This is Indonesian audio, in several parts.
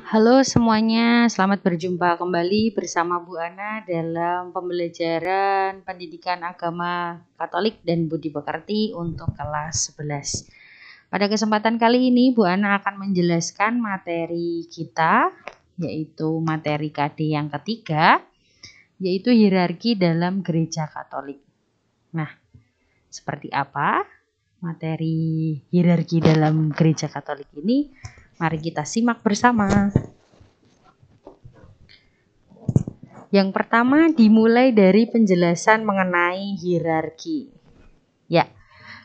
Halo semuanya, selamat berjumpa kembali bersama Bu Ana dalam pembelajaran Pendidikan Agama Katolik dan Budi Pekerti untuk kelas 11. Pada kesempatan kali ini Bu Ana akan menjelaskan materi kita, yaitu materi KD yang ketiga, yaitu hierarki dalam Gereja Katolik. Nah, seperti apa materi hierarki dalam Gereja Katolik ini? Mari kita simak bersama. Yang pertama dimulai dari penjelasan mengenai hierarki. Ya,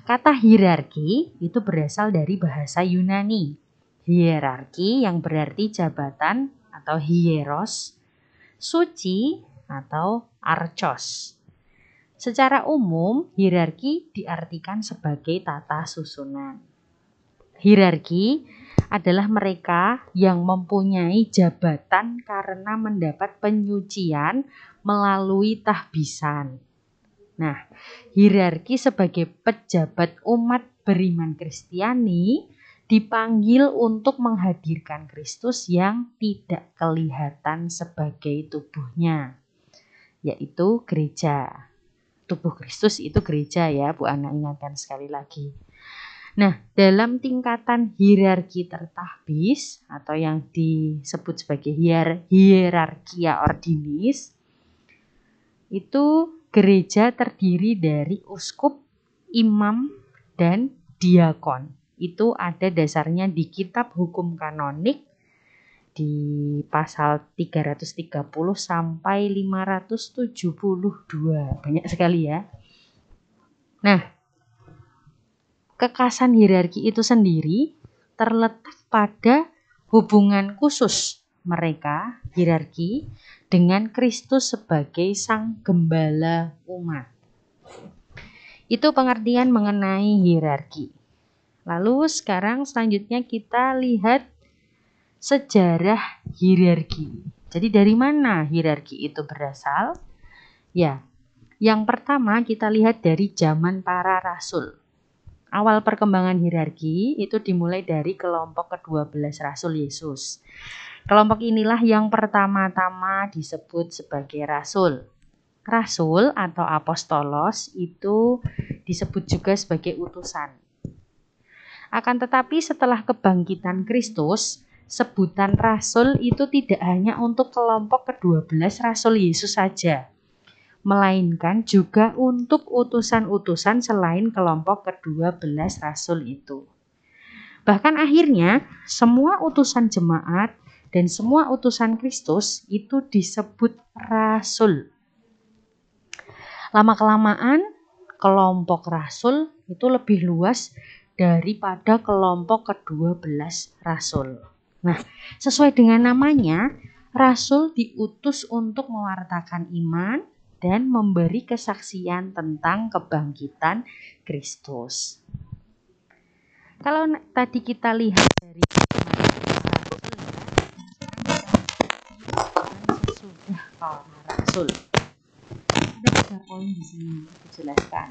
kata hierarki itu berasal dari bahasa Yunani. Hierarki yang berarti jabatan atau hieros, suci atau archos. Secara umum, hierarki diartikan sebagai tata susunan. Hierarki adalah mereka yang mempunyai jabatan karena mendapat penyucian melalui tahbisan. Nah, hierarki sebagai pejabat umat beriman Kristiani dipanggil untuk menghadirkan Kristus yang tidak kelihatan sebagai tubuhnya, yaitu gereja. Tubuh Kristus itu gereja ya, Bu Ana ingatkan sekali lagi. Nah, dalam tingkatan hierarki tertahbis atau yang disebut sebagai hierarkia ordinis, itu gereja terdiri dari uskup, imam, dan diakon. Itu ada dasarnya di kitab hukum kanonik di pasal 330 sampai 572. Banyak sekali ya. Nah, kekasan hierarki itu sendiri terletak pada hubungan khusus mereka, hierarki, dengan Kristus sebagai Sang Gembala umat. Itu pengertian mengenai hierarki. Lalu sekarang selanjutnya kita lihat sejarah hierarki. Jadi dari mana hierarki itu berasal? Ya, yang pertama kita lihat dari zaman para rasul. Awal perkembangan hierarki itu dimulai dari kelompok ke-12 Rasul Yesus. Kelompok inilah yang pertama-tama disebut sebagai rasul. Rasul atau apostolos itu disebut juga sebagai utusan. Akan tetapi setelah kebangkitan Kristus, sebutan rasul itu tidak hanya untuk kelompok ke-12 Rasul Yesus saja, melainkan juga untuk utusan-utusan selain kelompok ke-12 rasul itu. Bahkan akhirnya semua utusan jemaat dan semua utusan Kristus itu disebut rasul. Lama-kelamaan kelompok rasul itu lebih luas daripada kelompok ke-12 rasul. Nah, sesuai dengan namanya, rasul diutus untuk mewartakan iman dan memberi kesaksian tentang kebangkitan Kristus. Kalau tadi kita lihat dari sesudah para rasul, ada 3 poin di sini dijelaskan.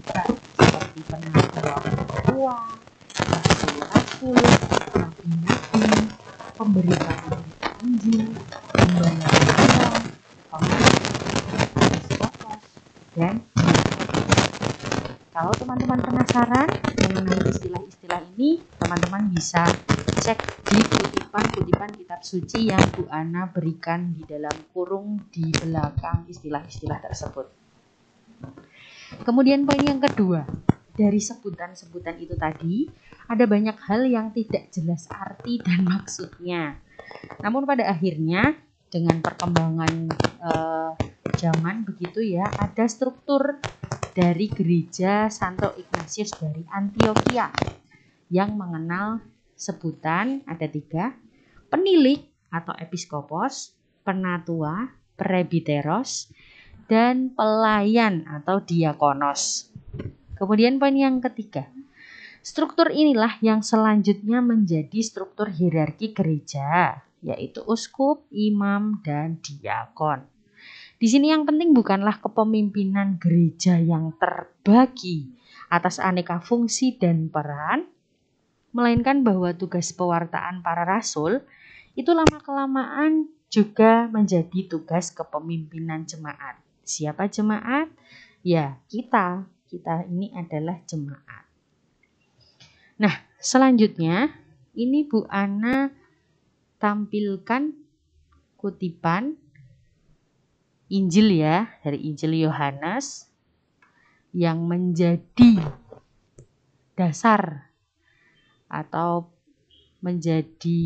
Seperti penatua, rasul, nabi-nabi, pemberitaan Injil, pembelajaran, dan kalau teman-teman penasaran mengenai istilah-istilah ini, teman-teman bisa cek di kutipan-kutipan kitab suci yang Bu Ana berikan di dalam kurung di belakang istilah-istilah tersebut. Kemudian poin yang kedua, dari sebutan-sebutan itu tadi, ada banyak hal yang tidak jelas arti dan maksudnya. Namun pada akhirnya dengan perkembangan zaman begitu ya, ada struktur dari gereja Santo Ignatius dari Antioquia yang mengenal sebutan ada 3, penilik atau episkopos, penatua, presbiteros, dan pelayan atau diakonos. Kemudian poin yang ketiga, struktur inilah yang selanjutnya menjadi struktur hierarki gereja, yaitu uskup, imam, dan diakon. Di sini yang penting bukanlah kepemimpinan gereja yang terbagi atas aneka fungsi dan peran, melainkan bahwa tugas pewartaan para rasul itu lama-kelamaan juga menjadi tugas kepemimpinan jemaat. Siapa jemaat? Ya, kita. Kita ini adalah jemaat. Nah, selanjutnya ini Bu Ana tampilkan kutipan Injil ya, dari Injil Yohanes yang menjadi dasar atau menjadi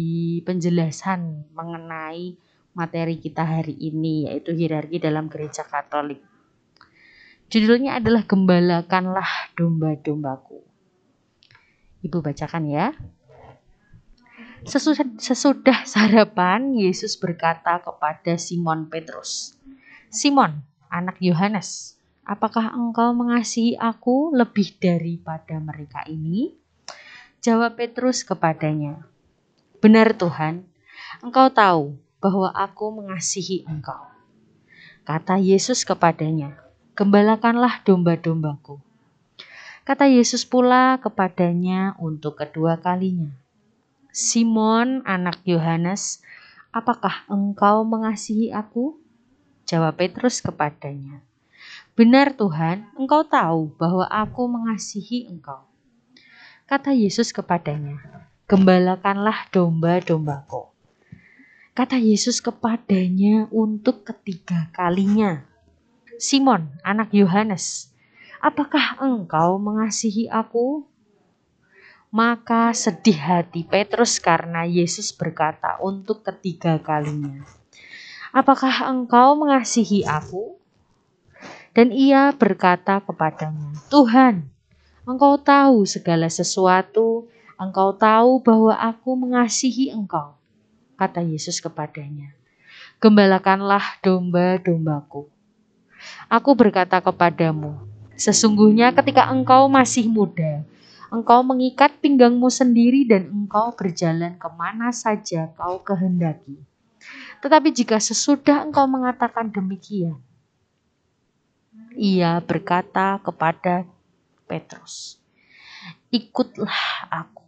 penjelasan mengenai materi kita hari ini, yaitu hierarki dalam gereja Katolik. Judulnya adalah Gembalakanlah domba-dombaku. Ibu bacakan ya. Sesudah sarapan, Yesus berkata kepada Simon Petrus, "Simon, anak Yohanes, apakah engkau mengasihi aku lebih daripada mereka ini?" Jawab Petrus kepadanya, "Benar Tuhan, engkau tahu bahwa aku mengasihi engkau." Kata Yesus kepadanya, "Gembalakanlah domba-dombaku." Kata Yesus pula kepadanya untuk kedua kalinya, "Simon, anak Yohanes, apakah engkau mengasihi aku?" Jawab Petrus kepadanya, "Benar Tuhan, engkau tahu bahwa aku mengasihi engkau." Kata Yesus kepadanya, "Gembalakanlah domba-dombaku." Kata Yesus kepadanya untuk ketiga kalinya, "Simon, anak Yohanes, apakah engkau mengasihi aku?" Maka sedih hati Petrus karena Yesus berkata untuk ketiga kalinya, "Apakah engkau mengasihi aku?" Dan ia berkata kepadanya, "Tuhan, engkau tahu segala sesuatu, engkau tahu bahwa aku mengasihi engkau." Kata Yesus kepadanya, "Gembalakanlah domba-dombaku. Aku berkata kepadamu, sesungguhnya ketika engkau masih muda, engkau mengikat pinggangmu sendiri dan engkau berjalan kemana saja kau kehendaki. Tetapi jika sesudah engkau mengatakan demikian," ia berkata kepada Petrus, "Ikutlah aku.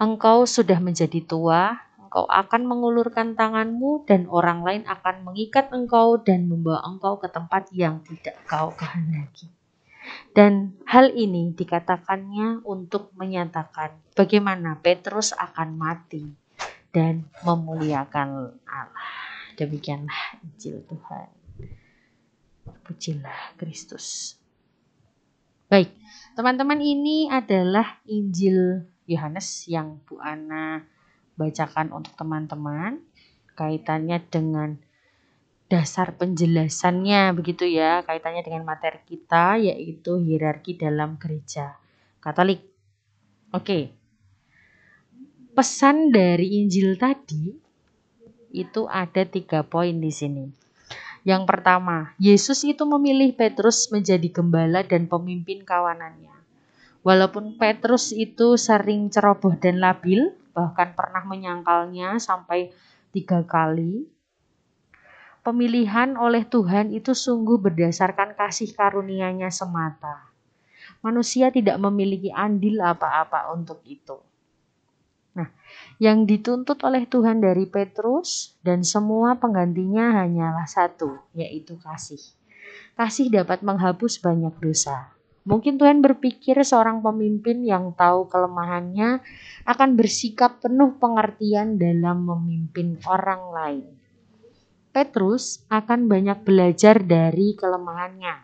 Engkau sudah menjadi tua, engkau akan mengulurkan tanganmu dan orang lain akan mengikat engkau dan membawa engkau ke tempat yang tidak kau kehendaki." Dan hal ini dikatakannya untuk menyatakan bagaimana Petrus akan mati dan memuliakan Allah. Demikianlah Injil Tuhan. Pujilah Kristus. Baik, teman-teman, ini adalah Injil Yohanes yang Bu Ana bacakan untuk teman-teman. Kaitannya dengan dasar penjelasannya begitu ya, kaitannya dengan materi kita yaitu hierarki dalam gereja Katolik. Oke. Pesan dari Injil tadi itu ada 3 poin di sini. Yang pertama, Yesus itu memilih Petrus menjadi gembala dan pemimpin kawanannya. Walaupun Petrus itu sering ceroboh dan labil, bahkan pernah menyangkalnya sampai 3 kali, pemilihan oleh Tuhan itu sungguh berdasarkan kasih karunia-Nya semata. Manusia tidak memiliki andil apa-apa untuk itu. Nah, yang dituntut oleh Tuhan dari Petrus dan semua penggantinya hanyalah satu, yaitu kasih. Kasih dapat menghapus banyak dosa. Mungkin Tuhan berpikir seorang pemimpin yang tahu kelemahannya akan bersikap penuh pengertian dalam memimpin orang lain. Petrus akan banyak belajar dari kelemahannya.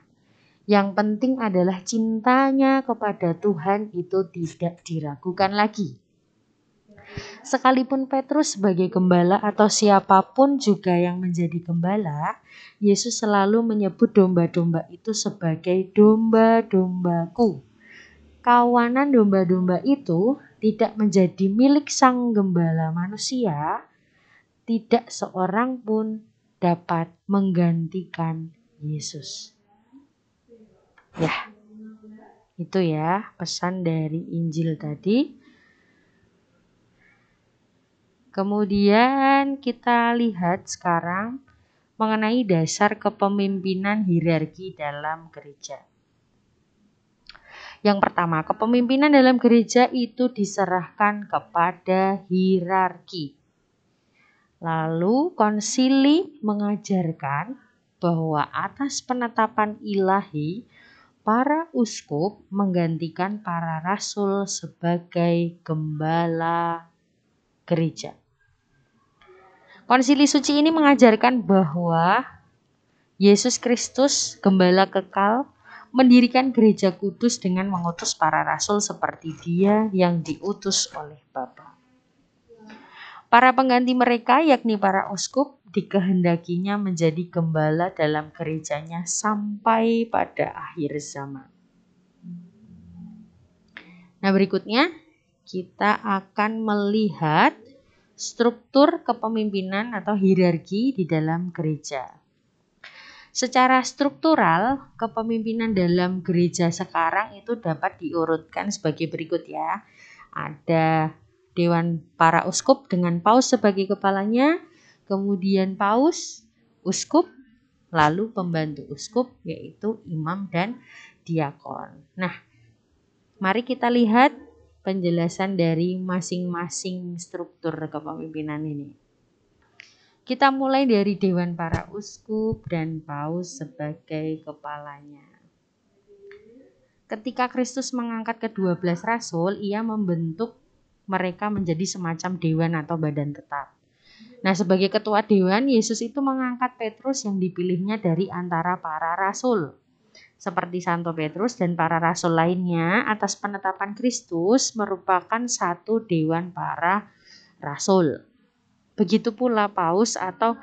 Yang penting adalah cintanya kepada Tuhan itu tidak diragukan lagi. Sekalipun Petrus sebagai gembala atau siapapun juga yang menjadi gembala, Yesus selalu menyebut domba-domba itu sebagai domba-dombaku. Kawanan domba-domba itu tidak menjadi milik sang gembala manusia, tidak seorang pun dapat menggantikan Yesus. Ya, itu ya pesan dari Injil tadi. Kemudian kita lihat sekarang mengenai dasar kepemimpinan hierarki dalam gereja. Yang pertama, kepemimpinan dalam gereja itu diserahkan kepada hierarki. Lalu konsili mengajarkan bahwa atas penetapan ilahi, para uskup menggantikan para rasul sebagai gembala gereja. Konsili suci ini mengajarkan bahwa Yesus Kristus, gembala kekal, mendirikan gereja kudus dengan mengutus para rasul seperti Dia yang diutus oleh Bapa. Para pengganti mereka, yakni para uskup, dikehendakinya menjadi gembala dalam gerejanya sampai pada akhir zaman. Nah, berikutnya kita akan melihat struktur kepemimpinan atau hierarki di dalam gereja. Secara struktural, kepemimpinan dalam gereja sekarang itu dapat diurutkan sebagai berikut ya. Ada Dewan para Uskup dengan Paus sebagai kepalanya, kemudian Paus, Uskup, lalu pembantu Uskup yaitu imam dan diakon. Nah, mari kita lihat penjelasan dari masing-masing struktur kepemimpinan ini. Kita mulai dari Dewan para Uskup dan Paus sebagai kepalanya. Ketika Kristus mengangkat ke-12 rasul, ia membentuk mereka menjadi semacam dewan atau badan tetap. Nah, sebagai ketua dewan, Yesus itu mengangkat Petrus yang dipilihnya dari antara para rasul. Seperti Santo Petrus dan para rasul lainnya, atas penetapan Kristus merupakan satu dewan para rasul. Begitu pula Paus atau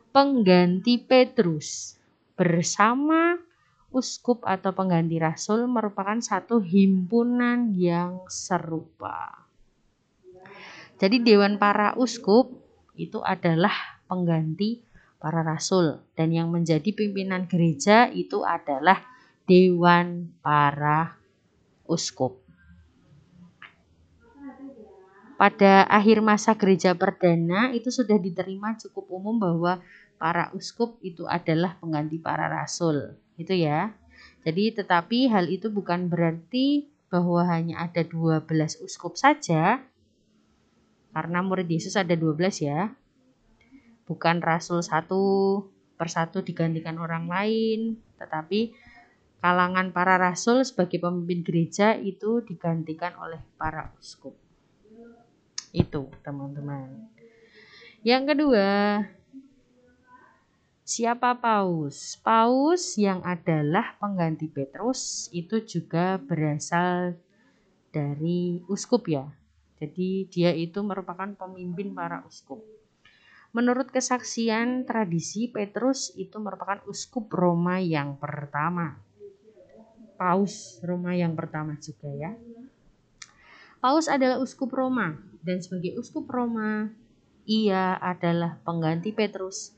pengganti Petrus bersama uskup atau pengganti rasul merupakan satu himpunan yang serupa. Jadi dewan para uskup itu adalah pengganti para rasul dan yang menjadi pimpinan gereja itu adalah dewan para uskup. Pada akhir masa gereja perdana itu sudah diterima cukup umum bahwa para uskup itu adalah pengganti para rasul, gitu ya. Jadi tetapi hal itu bukan berarti bahwa hanya ada 12 uskup saja, karena murid Yesus ada 12 ya. Bukan rasul satu persatu digantikan orang lain, tetapi kalangan para rasul sebagai pemimpin gereja itu digantikan oleh para uskup. Itu teman-teman. Yang kedua, siapa Paus? Paus yang adalah pengganti Petrus itu juga berasal dari uskup ya. Jadi dia itu merupakan pemimpin para uskup. Menurut kesaksian tradisi, Petrus itu merupakan uskup Roma yang pertama. Paus Roma yang pertama juga ya. Paus adalah uskup Roma dan sebagai uskup Roma, ia adalah pengganti Petrus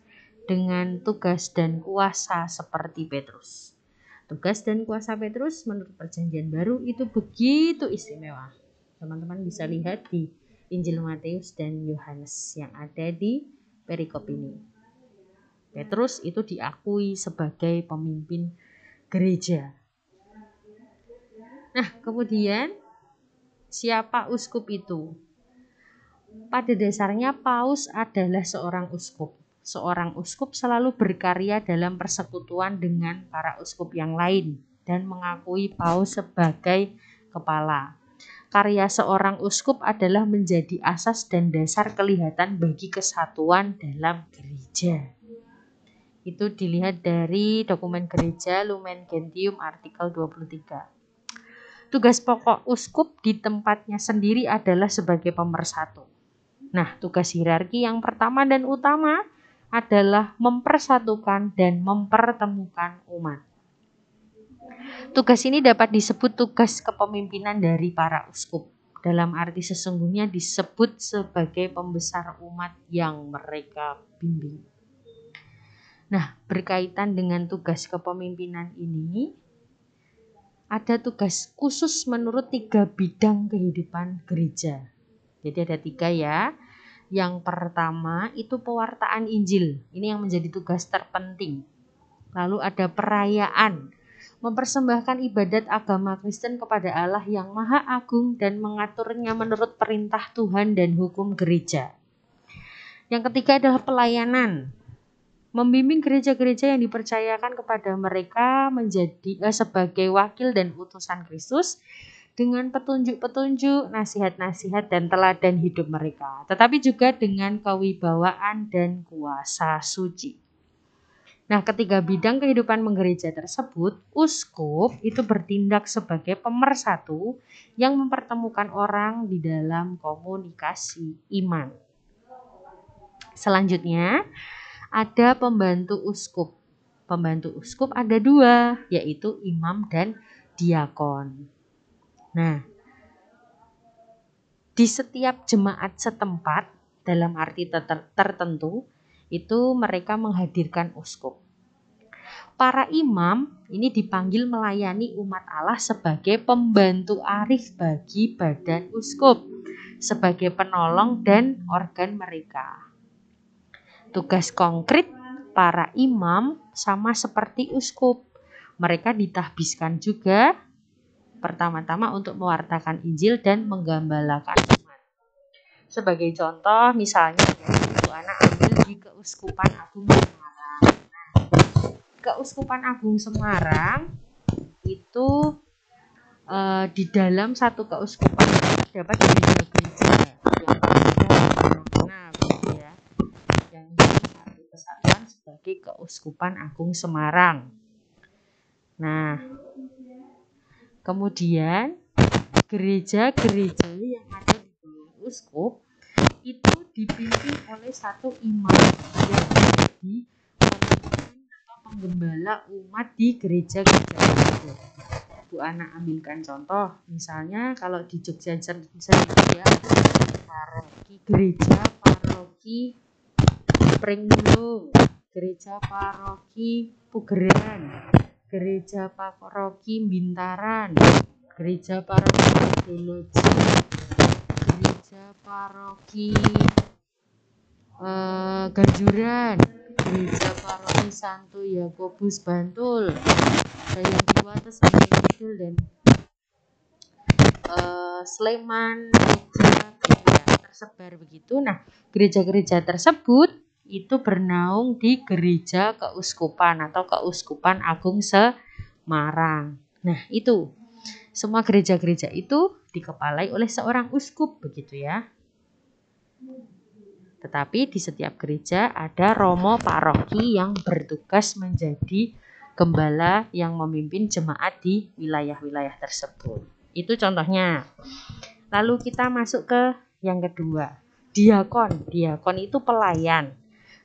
dengan tugas dan kuasa seperti Petrus. Tugas dan kuasa Petrus menurut Perjanjian Baru itu begitu istimewa. Teman-teman bisa lihat di Injil Matius dan Yohanes yang ada di perikop ini. Petrus itu diakui sebagai pemimpin gereja. Nah, kemudian siapa uskup itu? Pada dasarnya Paus adalah seorang uskup. Seorang uskup selalu berkarya dalam persekutuan dengan para uskup yang lain dan mengakui Paus sebagai kepala. Karya seorang uskup adalah menjadi asas dan dasar kelihatan bagi kesatuan dalam gereja. Itu dilihat dari dokumen gereja Lumen Gentium artikel 23. Tugas pokok uskup di tempatnya sendiri adalah sebagai pemersatu. Nah, tugas hierarki yang pertama dan utama adalah mempersatukan dan mempertemukan umat. Tugas ini dapat disebut tugas kepemimpinan dari para uskup. Dalam arti sesungguhnya disebut sebagai pembesar umat yang mereka bimbing. Nah, berkaitan dengan tugas kepemimpinan ini, ada tugas khusus menurut 3 bidang kehidupan gereja. Jadi ada 3 ya. Yang pertama itu pewartaan Injil. Ini yang menjadi tugas terpenting. Lalu ada perayaan, mempersembahkan ibadat agama Kristen kepada Allah yang Maha Agung dan mengaturnya menurut perintah Tuhan dan hukum gereja. Yang ketiga adalah pelayanan, membimbing gereja-gereja yang dipercayakan kepada mereka menjadi sebagai wakil dan utusan Kristus dengan petunjuk-petunjuk, nasihat-nasihat dan teladan hidup mereka, tetapi juga dengan kewibawaan dan kuasa suci. Nah, ketiga bidang kehidupan menggereja tersebut, uskup itu bertindak sebagai pemersatu yang mempertemukan orang di dalam komunikasi iman. Selanjutnya, ada pembantu uskup. Pembantu uskup ada 2, yaitu imam dan diakon. Nah, di setiap jemaat setempat dalam arti tertentu itu mereka menghadirkan uskup. Para imam ini dipanggil melayani umat Allah sebagai pembantu arif bagi badan uskup, sebagai penolong dan organ mereka. Tugas konkret para imam sama seperti uskup. Mereka ditahbiskan juga pertama-tama untuk mewartakan Injil dan menggembalakan umat. Sebagai contoh, misalnya Bu Ana ambil di Keuskupan Agung Semarang. Keuskupan Agung Semarang itu di dalam satu keuskupan terdapat gereja-gereja yang ada begitu ya, yang satu kesatuan sebagai Keuskupan Agung Semarang. Nah, kemudian gereja-gereja yang ada di bawah uskup itu dipimpin oleh satu imam yang menjadi pemimpin atau penggembala umat di gereja-gereja tersebut. Bu Ana ambilkan contoh, misalnya kalau di Jogja sendiri ya, gereja paroki Pringmulu, gereja paroki Pugeran, gereja paroki Bintaran, gereja paroki Doloji, gereja paroki Ganjuran, gereja paroki Santo Yakobus Bantul, Dayang Kiwates, Kidul dan Sleman, Jogja, tersebar begitu. Nah, gereja-gereja tersebut itu bernaung di gereja keuskupan atau Keuskupan Agung Semarang. Nah, itu semua gereja-gereja itu dikepalai oleh seorang uskup begitu ya. Tetapi di setiap gereja ada romo paroki yang bertugas menjadi gembala yang memimpin jemaat di wilayah-wilayah tersebut. Itu contohnya. Lalu kita masuk ke yang kedua, diakon. Diakon itu pelayan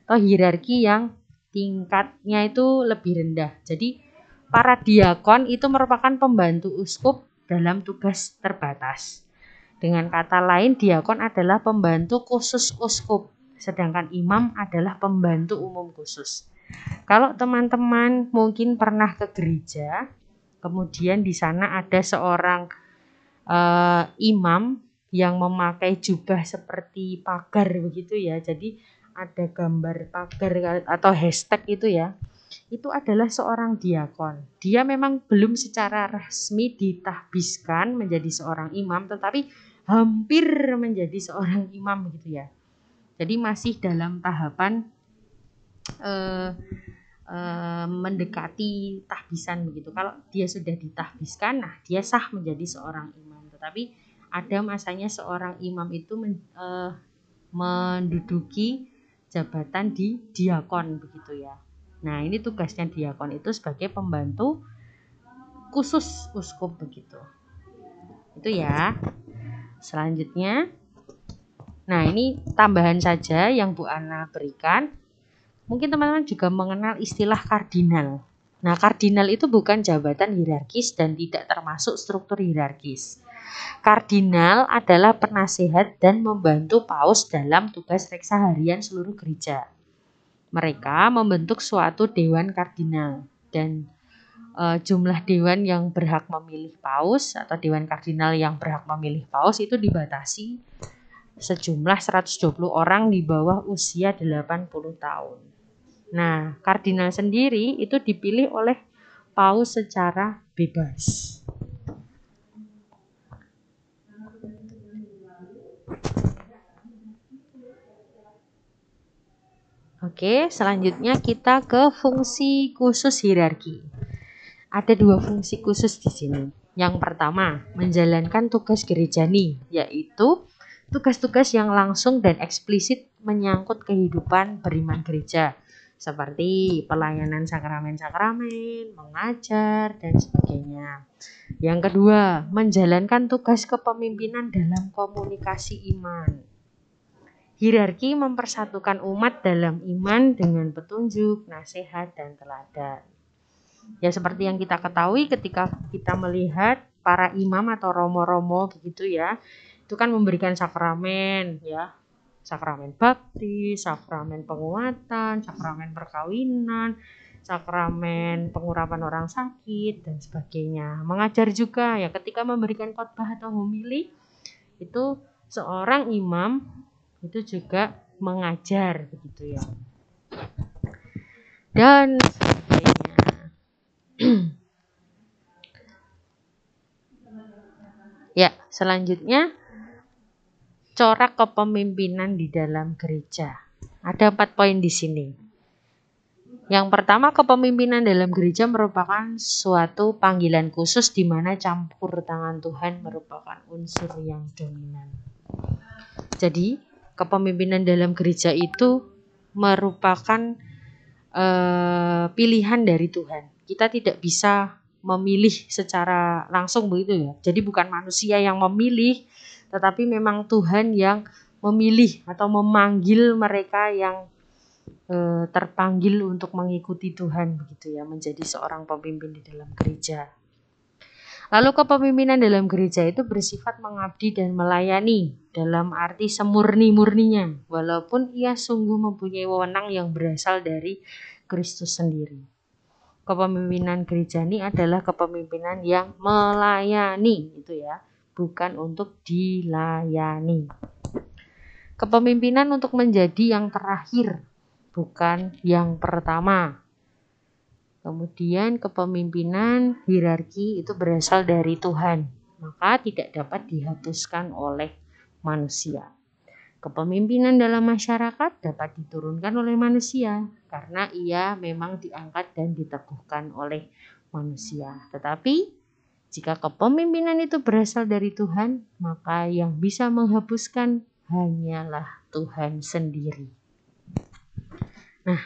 atau hierarki yang tingkatnya itu lebih rendah. Jadi para diakon itu merupakan pembantu uskup dalam tugas terbatas. Dengan kata lain, diakon adalah pembantu khusus uskup, sedangkan imam adalah pembantu umum khusus. Kalau teman-teman mungkin pernah ke gereja, kemudian di sana ada seorang imam yang memakai jubah seperti pagar begitu ya. Jadi ada gambar pagar atau hashtag itu ya. Itu adalah seorang diakon. Dia memang belum secara resmi ditahbiskan menjadi seorang imam, tetapi hampir menjadi seorang imam begitu ya. Jadi masih dalam tahapan mendekati tahbisan begitu. Kalau dia sudah ditahbiskan, nah dia sah menjadi seorang imam. Tetapi ada masanya seorang imam itu menduduki jabatan di diakon begitu ya. Nah, ini tugasnya diakon itu sebagai pembantu khusus uskup begitu. Itu ya. Selanjutnya, nah ini tambahan saja yang Bu Ana berikan. Mungkin teman-teman juga mengenal istilah kardinal. Nah, kardinal itu bukan jabatan hierarkis dan tidak termasuk struktur hierarkis. Kardinal adalah penasehat dan membantu paus dalam tugas reksa harian seluruh gereja. Mereka membentuk suatu dewan kardinal dan jumlah dewan yang berhak memilih paus atau dewan kardinal yang berhak memilih paus itu dibatasi sejumlah 120 orang di bawah usia 80 tahun. Nah, kardinal sendiri itu dipilih oleh paus secara bebas. Oke, selanjutnya kita ke fungsi khusus hierarki. Ada 2 fungsi khusus di sini. Yang pertama, menjalankan tugas gerejani, yaitu tugas-tugas yang langsung dan eksplisit menyangkut kehidupan beriman gereja, seperti pelayanan sakramen-sakramen, mengajar, dan sebagainya. Yang kedua, menjalankan tugas kepemimpinan dalam komunikasi iman. Hierarki mempersatukan umat dalam iman dengan petunjuk, nasihat, dan teladan. Ya seperti yang kita ketahui ketika kita melihat para imam atau romo-romo begitu ya, itu kan memberikan sakramen ya, sakramen baptis, sakramen penguatan, sakramen perkawinan, sakramen pengurapan orang sakit dan sebagainya. Mengajar juga ya, ketika memberikan khotbah atau homili itu seorang imam itu juga mengajar begitu ya. Dan sebagainya. Ya, selanjutnya corak kepemimpinan di dalam gereja. Ada 4 poin di sini. Yang pertama, kepemimpinan dalam gereja merupakan suatu panggilan khusus di mana campur tangan Tuhan merupakan unsur yang dominan. Jadi, kepemimpinan dalam gereja itu merupakan pilihan dari Tuhan. Kita tidak bisa memilih secara langsung begitu ya. Jadi bukan manusia yang memilih, tetapi memang Tuhan yang memilih atau memanggil mereka yang terpanggil untuk mengikuti Tuhan begitu ya, menjadi seorang pemimpin di dalam gereja. Lalu kepemimpinan dalam gereja itu bersifat mengabdi dan melayani dalam arti semurni-murninya, walaupun ia sungguh mempunyai wewenang yang berasal dari Kristus sendiri. Kepemimpinan gereja ini adalah kepemimpinan yang melayani, itu ya, bukan untuk dilayani. Kepemimpinan untuk menjadi yang terakhir, bukan yang pertama. Kemudian kepemimpinan hierarki itu berasal dari Tuhan, maka tidak dapat dihapuskan oleh manusia. Kepemimpinan dalam masyarakat dapat diturunkan oleh manusia karena ia memang diangkat dan diteguhkan oleh manusia. Tetapi jika kepemimpinan itu berasal dari Tuhan, maka yang bisa menghapuskan hanyalah Tuhan sendiri. Nah,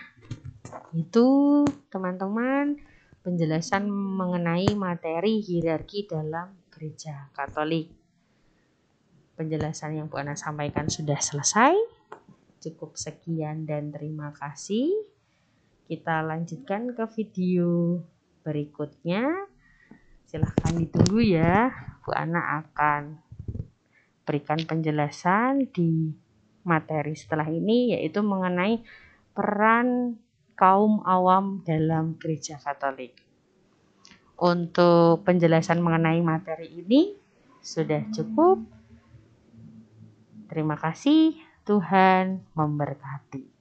itu teman-teman penjelasan mengenai materi hierarki dalam gereja Katolik. Penjelasan yang Bu Ana sampaikan sudah selesai. Cukup sekian dan terima kasih. Kita lanjutkan ke video berikutnya. Silahkan ditunggu ya. Bu Ana akan berikan penjelasan di materi setelah ini, yaitu mengenai peran kaum awam dalam gereja Katolik. Untuk penjelasan mengenai materi ini sudah cukup. Terima kasih, Tuhan memberkati.